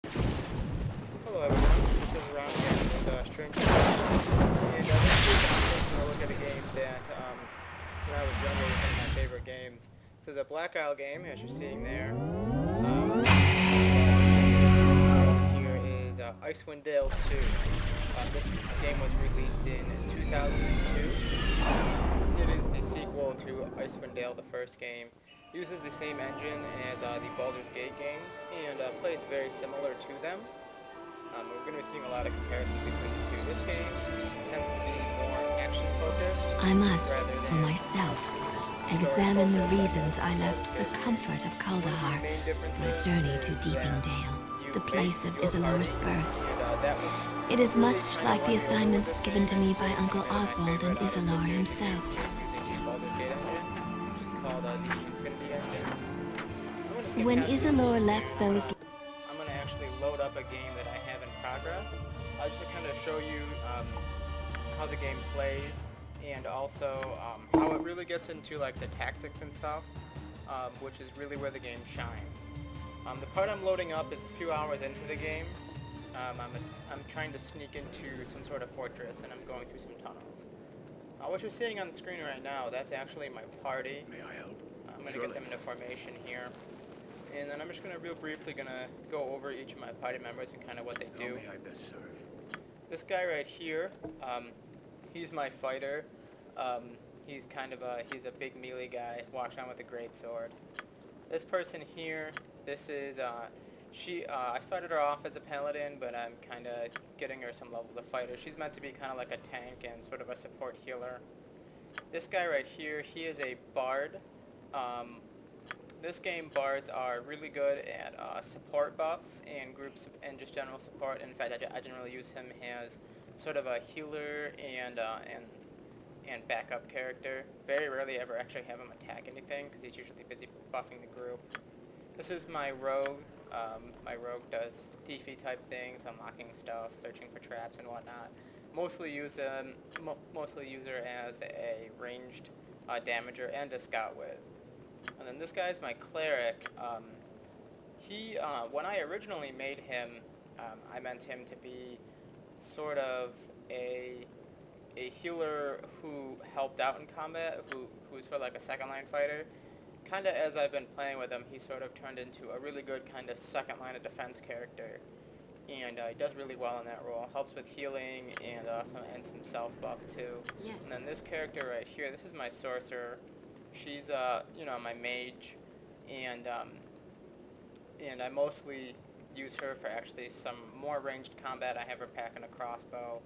Hello everyone, this is Ron again with Strange and this week I'm taking a look at a game that when I was younger was one of my favorite games. This is a Black Isle game, as you're seeing there. Here is Icewind Dale 2. This game was released in 2002. It is the sequel to Icewind Dale, the first game. Uses the same engine as the Baldur's Gate games and plays very similar to them. We're going to be seeing a lot of comparisons between the two. This game tends to be more action-focused. I must, for myself, examine the reasons I left the comfort of Kaldahar for a journey to Deeping Dale, the place of Isilur's birth. It is much like the assignments given to me by Uncle Oswald and Isilur himself. When Isilur left those... I'm going to actually load up a game that I have in progress, just to kind of show you how the game plays, and also how it really gets into like the tactics and stuff, which is really where the game shines. The part I'm loading up is a few hours into the game. I'm trying to sneak into some sort of fortress, and I'm going through some tunnels. What you're seeing on the screen right now, that's actually my party. May I help? I'm going to get them into formation here. And then I'm just going to real briefly go over each of my party members and kind of what they do. How may I best serve? This guy right here, he's my fighter. He's kind of he's a big melee guy, walks around with a great sword. This person here, this is, I started her off as a paladin, but I'm kind of getting her some levels of fighter. She's meant to be kind of like a tank and sort of a support healer. This guy right here, he is a bard. This game, bards are really good at support buffs and groups and just general support. In fact, I generally use him as sort of a healer and backup character. Very rarely ever actually have him attack anything because he's usually busy buffing the group. This is my rogue. My rogue does defy type things, unlocking stuff, searching for traps and whatnot. Mostly use her as a ranged damager and a scout with. And then this guy's my cleric. When I originally made him, I meant him to be sort of a healer who helped out in combat, who's sort of like a second line fighter. Kind of as I've been playing with him, he sort of turned into a really good kind of second line of defense character. And he does really well in that role. Helps with healing and some self buff too. Yes. And then this character right here, this is my sorcerer. She's my mage, and I mostly use her for actually some more ranged combat. I have her packing a crossbow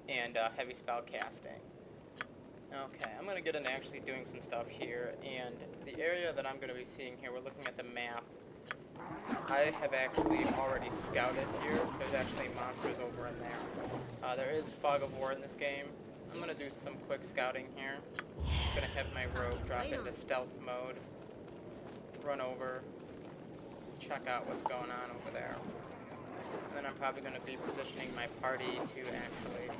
and heavy spell casting. Okay, I'm gonna get into actually doing some stuff here, and the area that I'm gonna be seeing here, we're looking at the map. I have actually already scouted here. There's actually monsters over in there. There is fog of war in this game. I'm gonna do some quick scouting here. I'm gonna have my rogue drop into stealth mode, run over, check out what's going on over there. And then I'm probably gonna be positioning my party to actually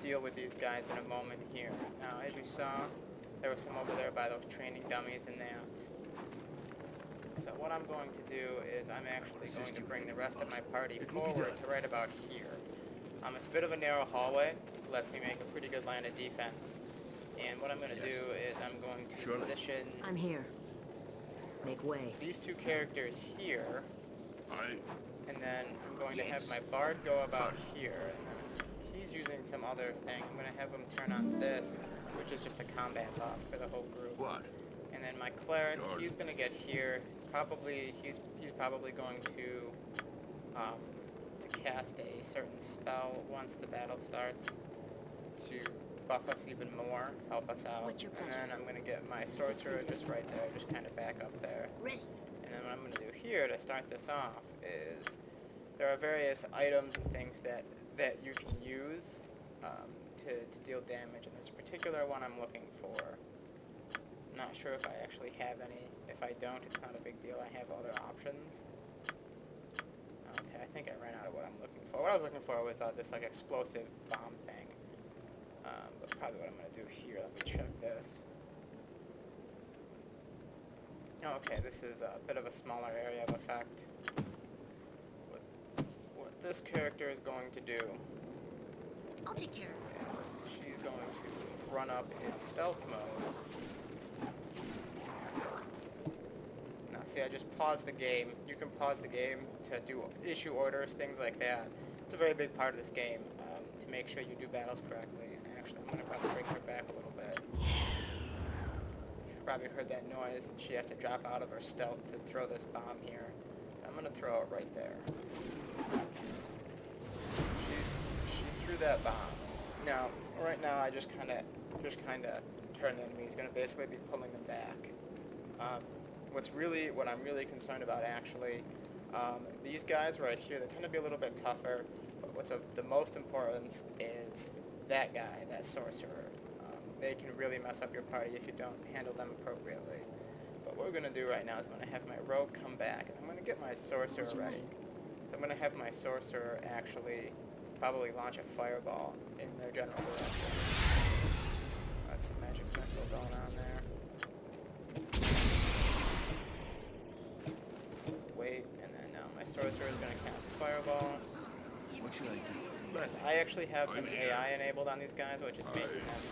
deal with these guys in a moment here. Now, as you saw, there was some over there by those training dummies and that. So what I'm going to do is I'm actually going to bring the rest of my party forward to right about here. It's a bit of a narrow hallway. Lets me make a pretty good line of defense. And what I'm going to do is I'm going to position... I'm here. Make way. These two characters here. Aye. And then I'm going to have my bard go about here. And then he's using some other thing. I'm going to have him turn on this, which is just a combat buff for the whole group. What? And then my cleric, he's going to get here. He's probably going to cast a certain spell once the battle starts to buff us even more, help us out. And then I'm going to get my sorcerer just right there, just kind of back up there. Ready. And then what I'm going to do here to start this off is there are various items and things that you can use to deal damage, and there's a particular one I'm looking for. Not sure if I actually have any. If I don't, it's not a big deal. I have other options. Okay, I think I ran out of what I'm looking for. What I was looking for was this like explosive bomb thing. But probably what I'm going to do here, let me check this. Okay, this is a bit of a smaller area of effect. this character is going to do I'll take care of it. is she's going to run up in stealth mode. Now, see, I just paused the game. You can pause the game to do issue orders, things like that. It's a very big part of this game, to make sure you do battles correctly. Actually, I'm going to probably bring her back a little bit. You probably heard that noise. She has to drop out of her stealth to throw this bomb here. I'm going to throw it right there. She threw that bomb. Now, right now, I just kind of turn the enemy. He's going to basically be pulling them back. What I'm really concerned about, actually, these guys right here, they tend to be a little bit tougher, but what's of the most importance is that guy, that sorcerer. They can really mess up your party if you don't handle them appropriately. But what we're going to do right now is I'm going to have my rogue come back, and I'm going to get my sorcerer ready. So I'm going to have my sorcerer actually probably launch a fireball in their general direction. That's some magic missile going on there. Wait, and then now my sorcerer is going to cast fireball. What should I do? But I actually have some AI enabled on these guys, which is making them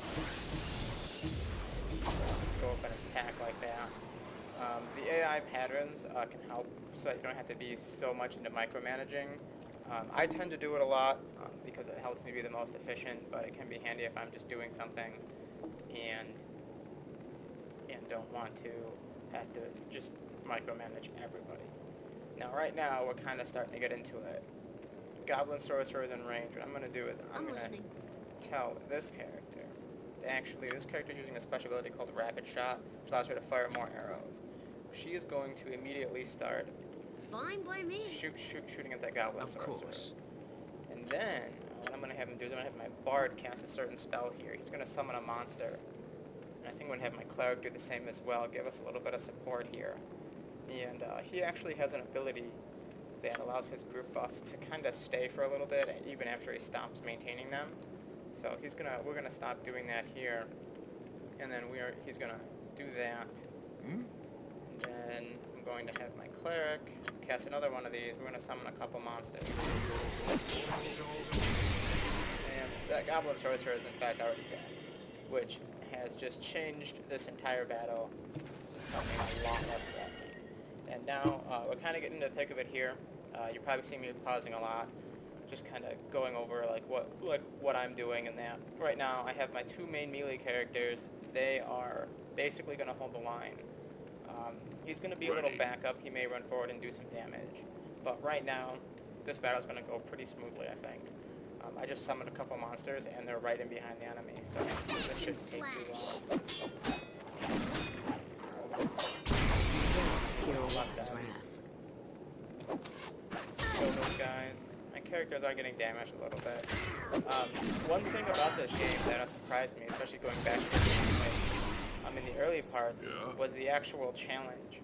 go up and attack like that. The AI patterns can help so that you don't have to be so much into micromanaging. I tend to do it a lot because it helps me be the most efficient, but it can be handy if I'm just doing something and don't want to have to just micromanage everybody. Now, right now, we're kind of starting to get into it. Goblin Sorcerer is in range. What I'm going to do is I'm going to tell this character. Actually, this character is using a special ability called Rapid Shot, which allows her to fire more arrows. She is going to immediately start Fine by me. shooting at that Goblin Of Sorcerer. course. And then, what I'm going to have him do is I'm going to have my Bard cast a certain spell here. He's going to summon a monster. And I think I'm going to have my Cleric do the same as well, give us a little bit of support here. And he actually has an ability that allows his group buffs to kind of stay for a little bit, even after he stops maintaining them. So we're gonna stop doing that here, and then he's gonna do that. And then I'm going to have my Cleric cast another one of these. We're gonna summon a couple monsters. And that Goblin Sorcerer is in fact already dead, which has just changed this entire battle something a lot less threatening. And now we're kind of getting into the thick of it here. You're probably seeing me pausing a lot, just kind of going over what I'm doing and that. Right now, I have my two main melee characters. They are basically going to hold the line. He's going to be a little backup. He may run forward and do some damage. But right now, this battle is going to go pretty smoothly, I think. I just summoned a couple monsters, and they're right in behind the enemy, so this shouldn't take too long. Kill those guys. My characters are getting damaged a little bit. One thing about this game that has surprised me, especially going back to the gameplay, in the early parts, was the actual challenge.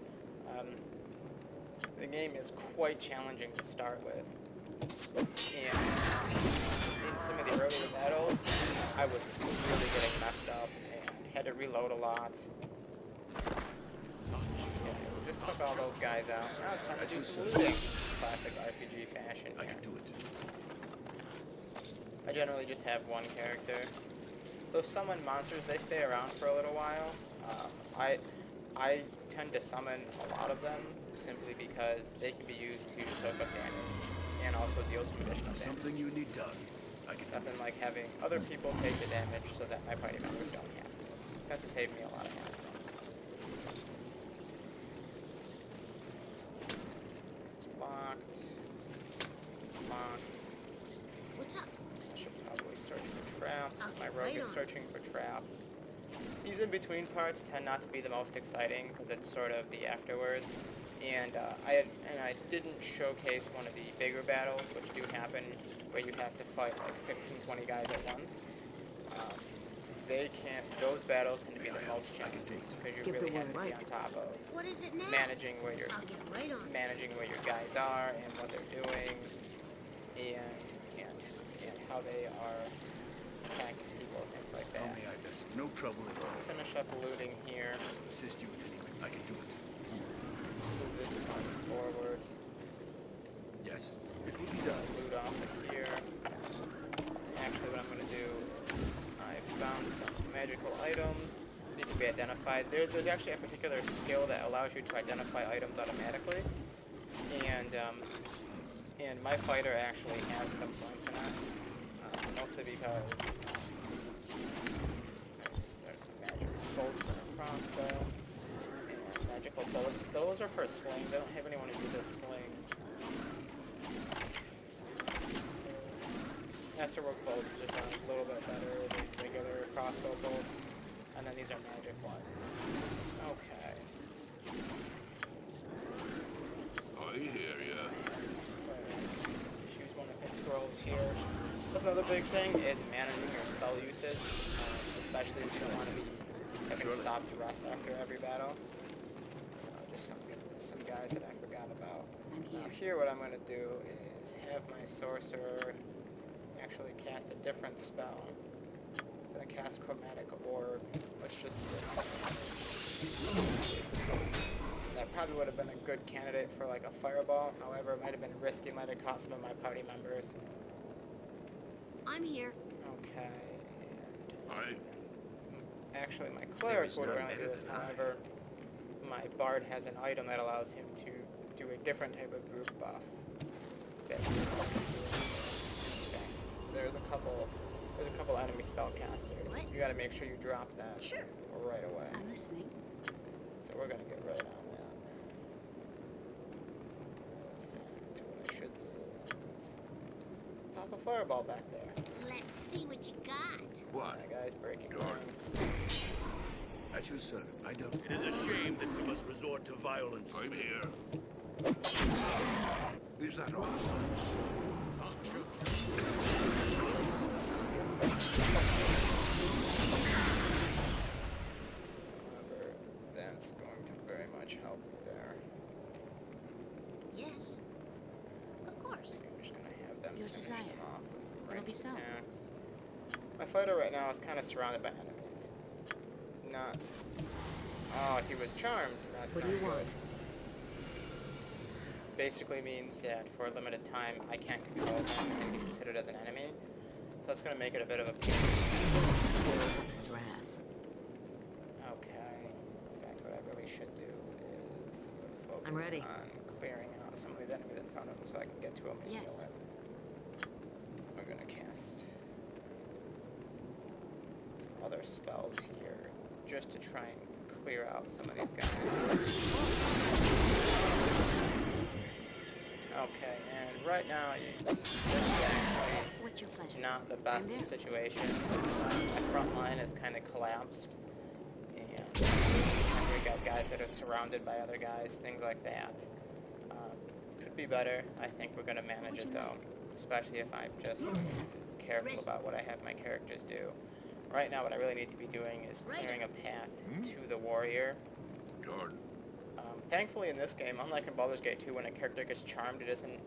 The game is quite challenging to start with. And in some of the earlier battles, I was really getting messed up and had to reload a lot. Just took all those guys out. Now it's time to do some looting. Classic RPG fashion here. I can do it. I generally just have one character. Those summon monsters, they stay around for a little while. I tend to summon a lot of them simply because they can be used to soak up damage and also deal some additional damage. Something you need done. I can Nothing like having other people take the damage so that my party members don't have to. That's to save me a lot of hassle. Locked. What's up? I should probably search for traps. Okay, My rogue right is on. searching for traps. These in-between parts tend not to be the most exciting because it's sort of the afterwards. And I didn't showcase one of the bigger battles, which do happen, where you have to fight like 15, 20 guys at once. Those battles tend to be the most challenging because you Give the really have to word be right. on top of What is it now? managing where your I'll get right on. guys are and what they're doing, and how they are attacking people, things like tell that. me I best. No trouble at all. Finish up looting here. Assist you in any way. I can do it. Move this one forward. Yes, it will be done. Loot off of here. Actually, what I'm going to do is I found some magical items need to be identified. There's actually a particular skill that allows you to identify items automatically, and my fighter actually has some points in it, mostly because there's some magic bolts for a crossbow and magical bullets. Those are for slings. I don't have anyone who uses slings. Masterwork bolts just are a little bit better than regular crossbow bolts. And then these are magic ones. Okay. I hear ya. Choose one of the scrolls here. That's another big thing is managing your spell usage, especially if you don't want to be having to stop to rest after every battle. Just some guys that I forgot about. Now here what I'm going to do is have my sorcerer actually cast a different spell. I'm going to cast Chromatic Orb, which just do this. That probably would have been a good candidate for like a fireball. However, it might have been risky, might have cost some of my party members. I'm here. Okay, Aye. and actually my cleric would really do this. However, my bard has an item that allows him to do a different type of group buff. There's a couple enemy spellcasters. What? You got to make sure you drop that Sure. right away. I'm listening. So we're gonna get right on that. So what I should do is pop a fireball back there. Let's see what you got. What? That guy's breaking Darn. things. At your service. I don't. It is a shame that we must resort to violence. I'm here. Is that all? However, that's going to very much help me there. Yes, of course. I'm just gonna have them Your finish desire. them off with some It'll be ranged so. attacks. My fighter right now is kind of surrounded by enemies. Not. Oh, he was charmed. That's What not do you good. want? Basically means that for a limited time, I can't control him and he's considered as an enemy. So that's going to make it a bit of a pain. His wrath. Okay. In fact, what I really should do is focus I'm ready. on clearing out some of these enemies in front of him so I can get to him and Yes. heal him. We're going to cast some other spells here just to try and clear out some of these guys. Okay, and right now, this is actually What's your pleasure? not the best I'm of there. situations. My front line is kind of collapsed, and we got guys that are surrounded by other guys, things like that. Could be better. I think we're going to manage it, though, especially if I'm just careful about what I have my characters do. Right now, what I really need to be doing is clearing a path to the warrior. Darn. Thankfully, in this game, unlike in Baldur's Gate 2, when a character gets charmed, it isn't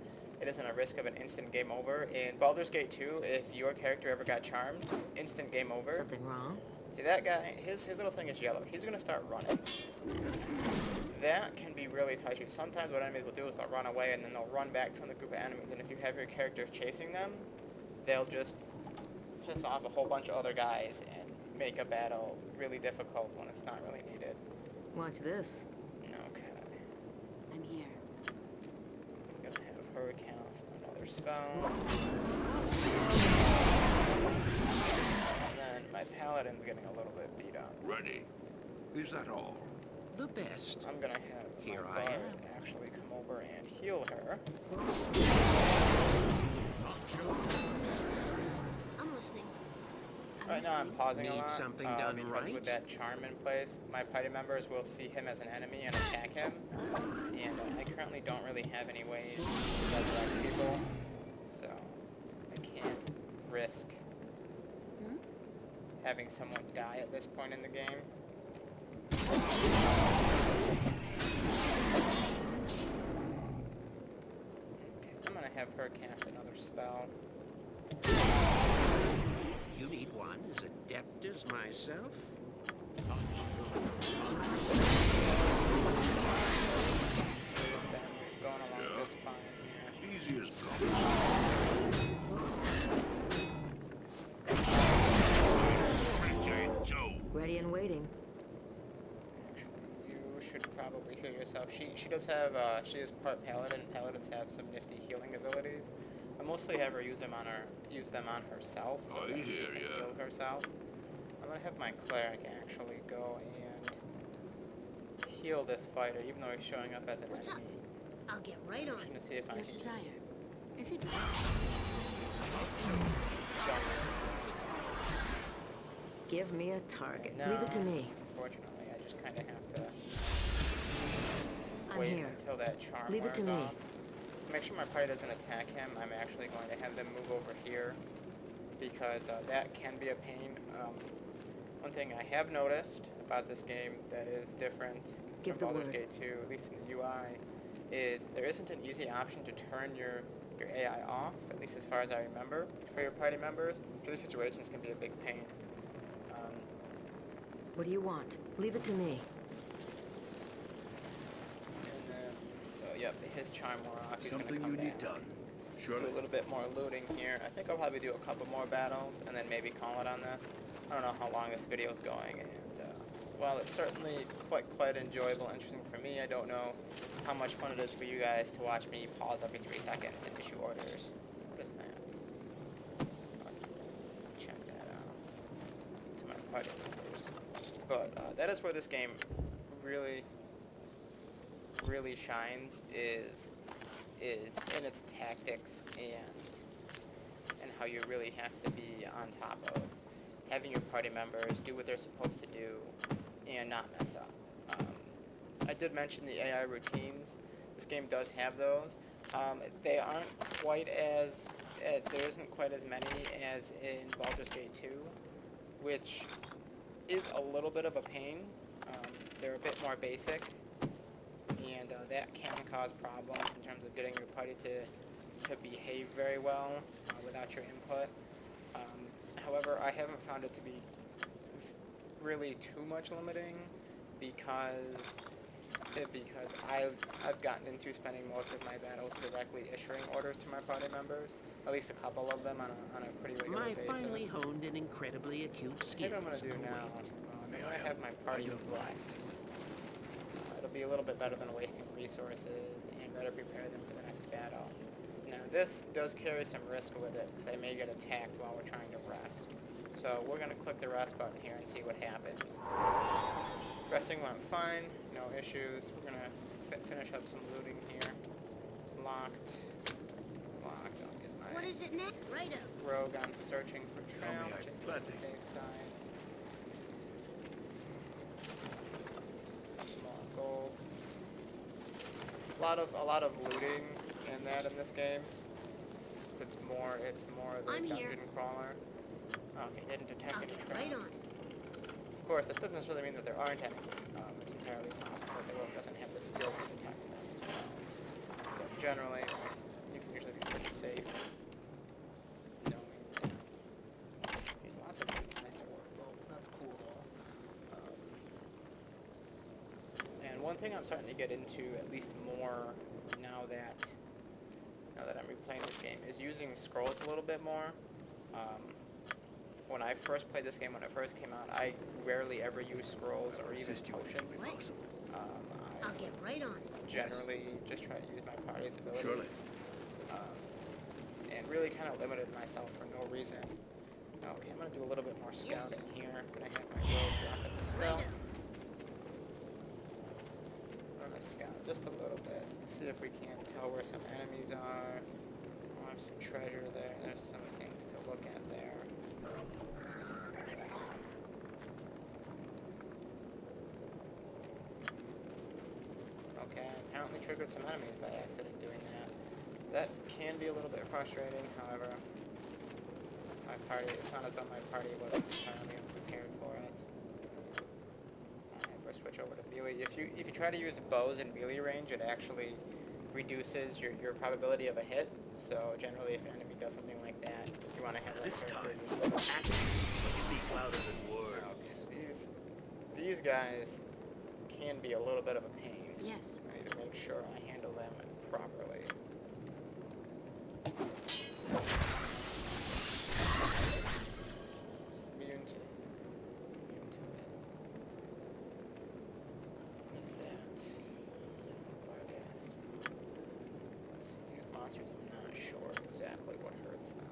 a risk of an instant game over. In Baldur's Gate 2, if your character ever got charmed, instant game over. Something wrong? See, that guy, his little thing is yellow. He's going to start running. That can be really touchy. Sometimes what enemies will do is they'll run away, and then they'll run back from the group of enemies. And if you have your characters chasing them, they'll just piss off a whole bunch of other guys and make a battle really difficult when it's not really needed. Watch this. Okay. I'm here. I'm gonna have her cast another spell. And then my paladin's getting a little bit beat up. Ready. Is that all? The best. I'm gonna have Here my I bard am. actually come over and heal her. I'm listening. Right now I'm pausing a Need lot something done because right? with that charm in place, my party members will see him as an enemy and attack him. And I currently don't really have any ways to resurrect people, so I can't risk having someone die at this point in the game. Okay, I'm gonna have her cast another spell. You need one as adept as myself? This battle is going along just fine here. Easy waiting. Actually, you should probably heal yourself. She does have she is part paladin. Paladins have some nifty healing abilities. I mostly have her use them on herself, so I that she hear can ya. heal herself. I'm gonna have my cleric actually go and heal this fighter, even though he's showing up as an What's up? enemy. I'll get right I'm on. just gonna see if I Your can desire. just If you'd go. give me a target. No, Leave it to me. unfortunately, I just kind of have to I'm wait here. until that charm Leave it wears to me. off. To make sure my party doesn't attack him, I'm actually going to have them move over here because that can be a pain. One thing I have noticed about this game that is different Give from the Baldur's word. Gate 2, at least in the UI, is there isn't an easy option to turn your AI off, at least as far as I remember, for your party members. So these situations can be a big pain. What do you want? Leave it to me. And then, so yep, his charm wore off. He's Something gonna come you need back. done. Do Surely. a little bit more looting here. I think I'll probably do a couple more battles and then maybe call it on this. I don't know how long this video is going, and while it's certainly quite enjoyable and interesting for me, I don't know how much fun it is for you guys to watch me pause every 3 seconds and issue orders. What is that? Let's check that out. To my party members. But that is where this game really shines is in its tactics and how you really have to be on top of having your party members do what they're supposed to do and not mess up. I did mention the AI routines. This game does have those. They aren't quite as there isn't quite as many as in Baldur's Gate 2, which is a little bit of a pain. They're a bit more basic, and that can cause problems in terms of getting your party to behave very well without your input. However, I haven't found it to be really too much limiting because I've gotten into spending most of my battles directly issuing orders to my party members, at least a couple of them on a pretty regular My basis. finely honed and incredibly acute skills. Here's what I'm going to do now. I'm going to have my party rest. It'll be a little bit better than wasting resources and better prepare them for the next battle. Now this does carry some risk with it because I may get attacked while we're trying to rest. So we're going to click the rest button here and see what happens. Resting went fine, no issues. We're going to finish up some looting here. Locked. I'll get my What is it now? Right up. rogue on searching for trail, me just to be on gladly. the safe side. More gold. A lot of looting in this game. So it's more of a I'm dungeon here. crawler. Okay, didn't detect I'll any get traps. right on. Of course, that doesn't necessarily mean that there aren't any. It's entirely possible that the rogue doesn't have the skill to detect them as well. But generally, you can usually be pretty safe knowing that. There's lots of these master orc bolts. That's cool though. And one thing I'm starting to get into at least more now that I'm replaying this game is using scrolls a little bit more. When I first played this game, when it first came out, I rarely ever used scrolls or even Assist you potions. if possible. I'll get right on. Generally just try to use my party's abilities. Surely. And really kind of limited myself for no reason. Okay, I'm going to do a little bit more scouting here. I'm going to have my rogue drop in the stealth. I'm going to scout just a little bit. See if we can tell where some enemies are. I'll have some treasure there. There's some things to look at there. Okay, I apparently triggered some enemies by accident doing that. That can be a little bit frustrating, however, it's not as though my party wasn't entirely unprepared for it. If we switch over to melee, if you try to use bows in melee range, it actually reduces your probability of a hit. So generally, if an enemy does something like that, you want to have This that time, character action must speak louder than words. Okay, these guys can be a little bit of a pain. Yes. I need to make sure I handle them properly. Immune to it. it hurts them.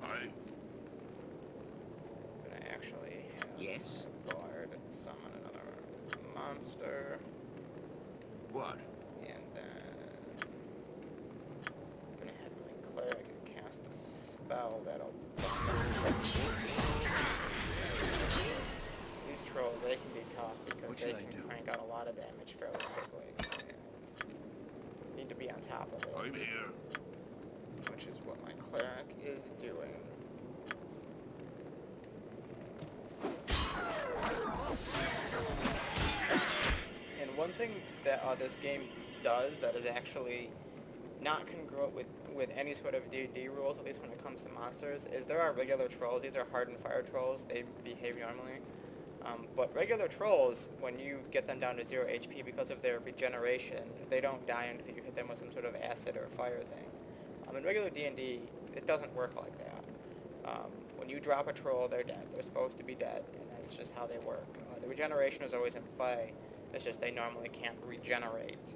Aye. But I actually have Yes? a bard summon another monster, What? and then I'm gonna have my cleric cast a spell that'll. These trolls, they can be tough because What they should I can do? crank out a lot of damage fairly quickly, and need to be on top of it, I'm here. which is what my cleric is doing. And one thing that this game does that is actually not congruent with any sort of D&D rules, at least when it comes to monsters, is there are regular trolls. These are hardened fire trolls. They behave normally. But regular trolls, when you get them down to 0 HP because of their regeneration, they don't die until you hit them with some sort of acid or fire thing. In regular D&D, it doesn't work like that. When you drop a troll, they're dead. They're supposed to be dead, and that's just how they work. The regeneration is always in play. It's just they normally can't regenerate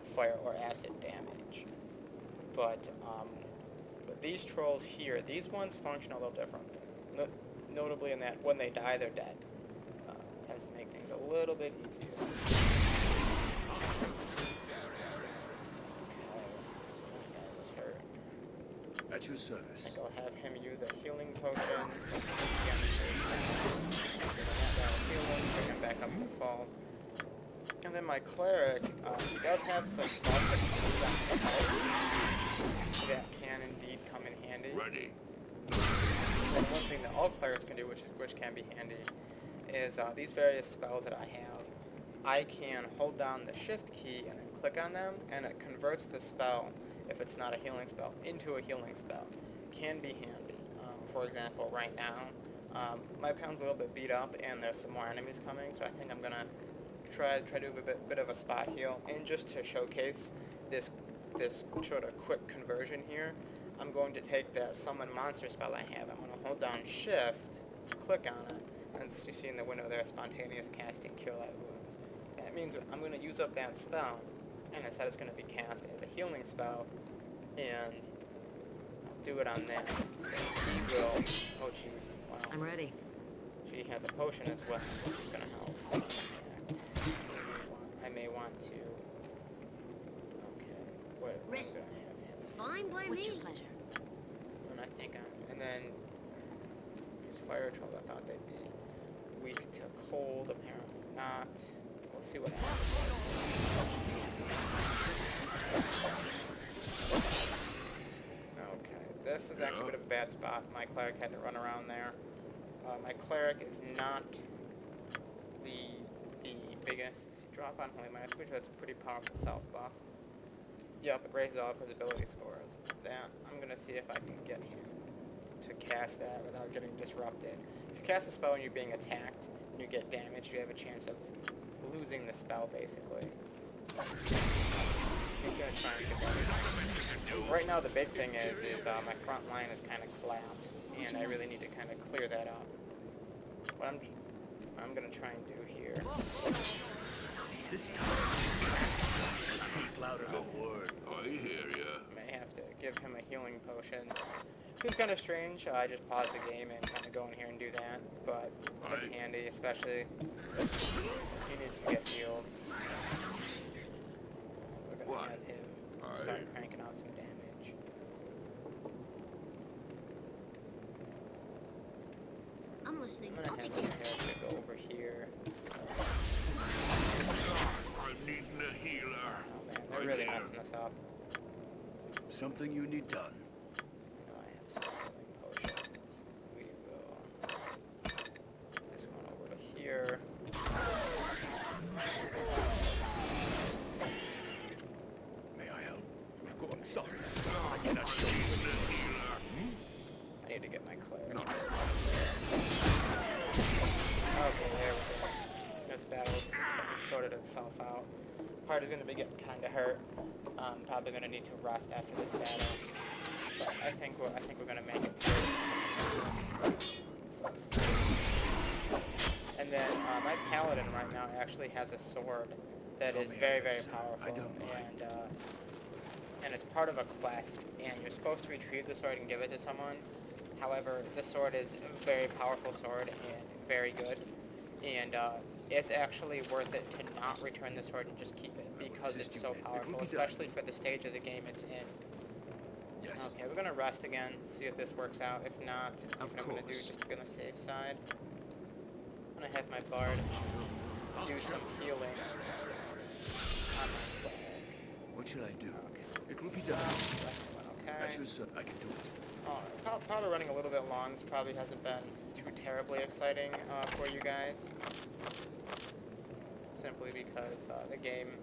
fire or acid damage. But these trolls here, these ones function a little differently. Notably in that when they die, they're dead. Tends to make things a little bit easier. Okay, so that guy was hurt. At your I service. think I'll have him use a healing potion. Again, that guy will heal him, bring him back up to full. And then my cleric, he does have some buffs that can indeed come in handy. Ready. And one thing that all clerics can do, which can be handy, is these various spells that I have. I can hold down the shift key and then click on them, and it converts the spell, if it's not a healing spell, into a healing spell. Can be handy. For example, right now, my pound's a little bit beat up, and there's some more enemies coming, so I think I'm gonna try to do a bit of a spot heal, and just to showcase this sort of quick conversion here, I'm going to take that summon monster spell I have. I'm going to hold down shift, click on it, and as you see in the window there, spontaneous casting Cure Light Wounds. That means I'm going to use up that spell, and instead it's going to be cast as a healing spell, and I'll do it on that. So he will, oh jeez, wow. I'm ready. She has a potion as well. This is going to help. I may want to, okay, what I'm going to have him. Fine by What's your me. pleasure? And I think and then these fire trolls, I thought they'd be weak to cold, apparently not. We'll see what happens. Okay, this is actually a bit of a bad spot. My cleric had to run around there. My cleric is not the biggest. Let's see, drop on Holy Might, which that's a pretty powerful self buff. Yep, it raises all of his ability scores. That, I'm going to see if I can get him to cast that without getting disrupted. If you cast a spell and you're being attacked and you get damaged, you have a chance of losing the spell, basically. I'm going to try and get that. Right now, the big thing is my front line is kind of collapsed, and I really need to kind of clear that up. What I'm going to try and do here. This time. Speak louder than words. I hear ya. May have to give him a healing potion. Seems kind of strange. I just pause the game and kind of go in here and do that, but it's handy, especially if he needs to get healed. We're gonna What? have him start cranking out some damage. I'm listening. I'm I'll gonna have take this care. character go over here. I'm needing a healer. Oh man, they're really messing us up. Something you need done. I know I have some healing potions. We will put this one over to here. May I help? Of course, I'm sorry. I cannot show you. I need to get my cleric. Not Okay, there we go. This battle's sorted itself out. Part is going to be getting kind of hurt. Probably going to need to rest after this battle. But I think we're going to make it through. And then my paladin right now actually has a sword that is very, very powerful. I don't mind. And and it's part of a quest, and you're supposed to retrieve the sword and give it to someone. However, the sword is a very powerful sword and very good, and it's actually worth it to not return the sword and just keep it because it's so powerful, especially for the stage of the game it's in. Yes. Okay, we're gonna rest again, see if this works out. If not, Of what I'm gonna do is course. just go on the safe side. I'm gonna have my bard do some healing on my flag. What should I do? Okay. It will be done. Okay. That's your son. I can do it. Probably running a little bit long. This probably hasn't been too terribly exciting for you guys. Simply because the game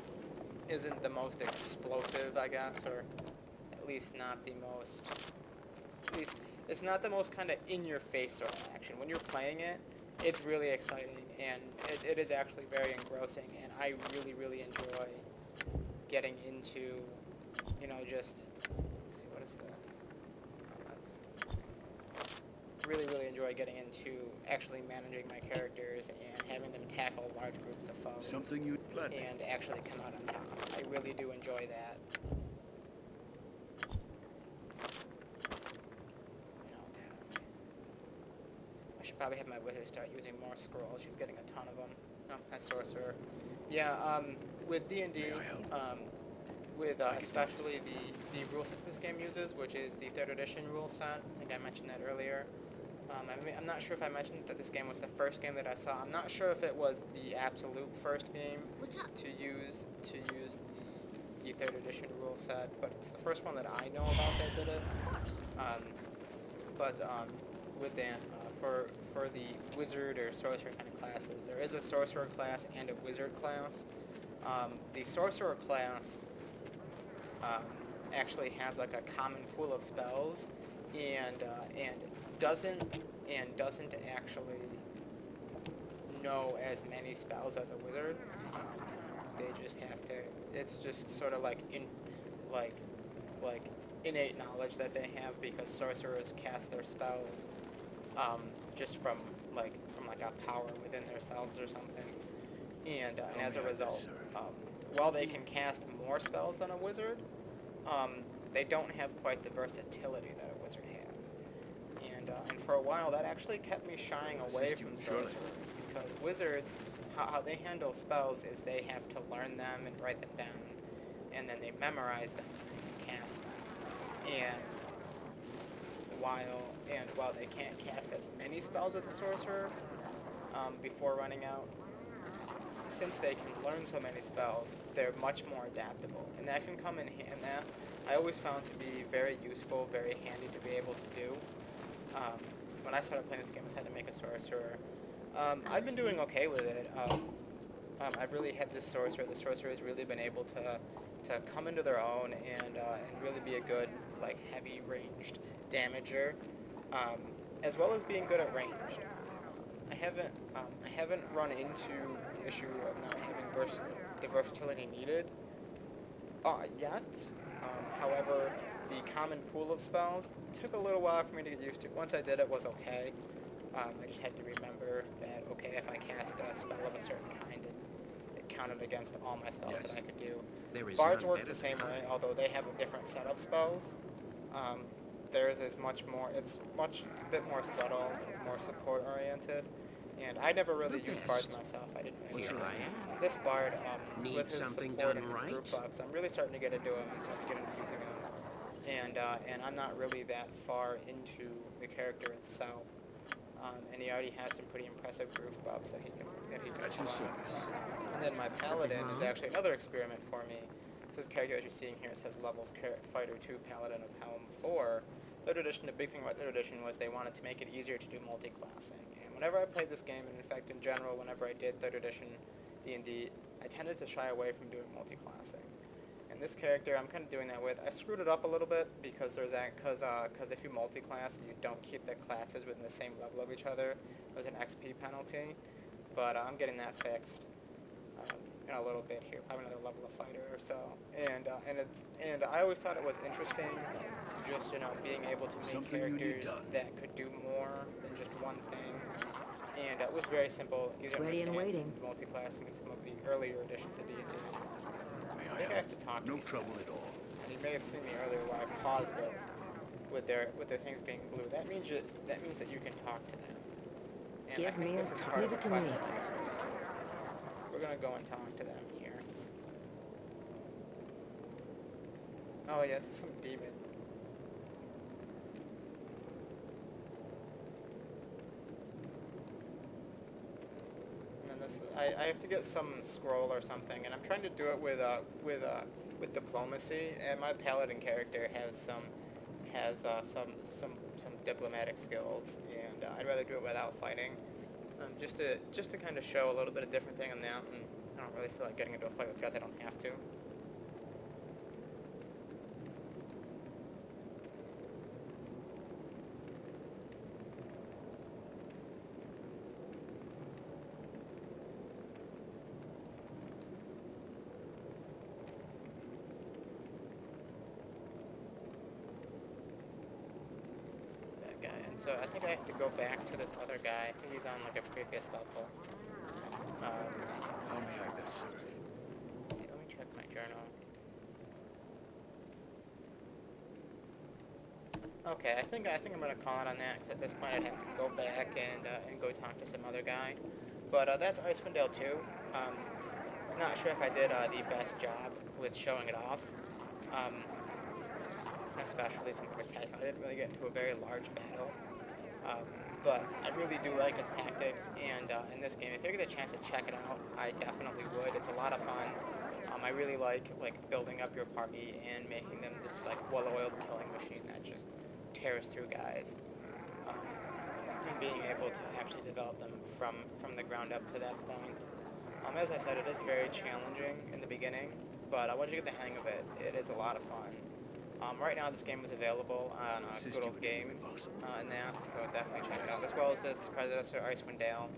isn't the most explosive, I guess, or at least not the most. At least it's not the most kind of in-your-face sort of action. When you're playing it, it's really exciting, and it is actually very engrossing, and I really, really enjoy getting into, just, let's see, what is this? Really, really enjoy getting into actually managing my characters and having them tackle large groups of foes. Something you'd plan. And actually come out on top. I really do enjoy that. Okay. I should probably have my wizard start using more scrolls. She's getting a ton of them. Oh, that's sorcerer. Yeah, with D&D, with especially the rule set this game uses, which is the 3rd edition rule set. I think I mentioned that earlier. I'm not sure if I mentioned that this game was the first game that I saw. I'm not sure if it was the absolute first game What's up? to use the 3rd edition rule set, but it's the first one that I know about that did it. With that, for the wizard or sorcerer kind of classes, there is a sorcerer class and a wizard class. The sorcerer class actually has like a common pool of spells, and doesn't actually know as many spells as a wizard. They just have to. It's just sort of like innate knowledge that they have, because sorcerers cast their spells just from a power within themselves or something, and as a result, while they can cast more spells than a wizard, they don't have quite the versatility that a wizard has. And for a while, that actually kept me shying away from sorcerers, because wizards, how they handle spells is they have to learn them and write them down, and then they memorize them and cast them. And while they can't cast as many spells as a sorcerer before running out, since they can learn so many spells, they're much more adaptable, and that can come in hand. That I always found to be very useful, very handy to be able to do. When I started playing this game, I had to make a sorcerer. I've been doing okay with it. I've really had this sorcerer. The sorcerer has really been able to come into their own and really be a good heavy ranged damager, as well as being good at ranged. I haven't run into the issue of not having the versatility needed yet. However, the common pool of spells took a little while for me to get used to. Once I did, it was okay. I just had to remember that, okay, if I cast a spell of a certain kind, it counted against all my spells that I could do. Bards work the same way, although they have a different set of spells. Theirs is it's a bit more subtle, more support-oriented. And I never really used bards myself. I didn't really. This bard, with his support and his group buffs, I'm really starting to get into him and starting to get into using him. And I'm not really that far into the character itself. And he already has some pretty impressive groove buffs that he can apply. And then my paladin is actually another experiment for me. This character that you're seeing here says levels fighter 2 paladin of Helm 4. 3rd edition, the big thing about 3rd edition was they wanted to make it easier to do multi-classing. And whenever I played this game, and in fact in general, whenever I did 3rd edition D&D, I tended to shy away from doing multi-classing. And this character, I'm kind of doing that with. I screwed it up a little bit because if you multi-class and you don't keep the classes within the same level of each other, there's an XP penalty. But I'm getting that fixed in a little bit here, probably another level of fighter or so. And I always thought it was interesting, just being able to make characters that could do more than just one thing. And it was very simple. Easy to understand multi-classing in some of the earlier editions of D&D. I think I have to talk to these guys. at all. I need you may have seen me earlier where I paused it with their things being blue. That means that you can talk to them. And I think this is part of the quest that I got. We're gonna go and talk to them here. Oh yeah, this is some demon. And then this, I have to get some scroll or something, and I'm trying to do it with diplomacy. And my paladin character has some diplomatic skills, and I'd rather do it without fighting, just to kind of show a little bit of different thing on that. And I don't really feel like getting into a fight with guys I don't have to. Guy, and so I think I have to go back to this other guy. I think he's on like a previous level. How may I best serve? Let's see, let me check my journal. Okay, I think I'm gonna call it on that, because at this point I'd have to go back and go talk to some other guy. But that's Icewind Dale 2. Not sure if I did the best job with showing it off. Especially since I didn't really get into a very large battle. But I really do like its tactics, and in this game, if you get a chance to check it out, I definitely would. It's a lot of fun. I really like building up your party and making them this like well-oiled killing machine that just tears through guys. And being able to actually develop them from the ground up to that point. As I said, it is very challenging in the beginning, but once you get the hang of it, it is a lot of fun. Right now, this game is available on Good Old Games and that, so definitely check it out, as well as its predecessor, Icewind Dale.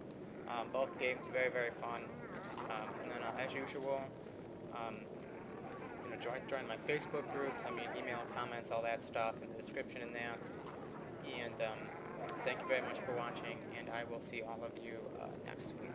Both games very, very fun. And then, as usual, join my Facebook groups. I mean, email, comments, all that stuff in the description in that. And thank you very much for watching, and I will see all of you next week.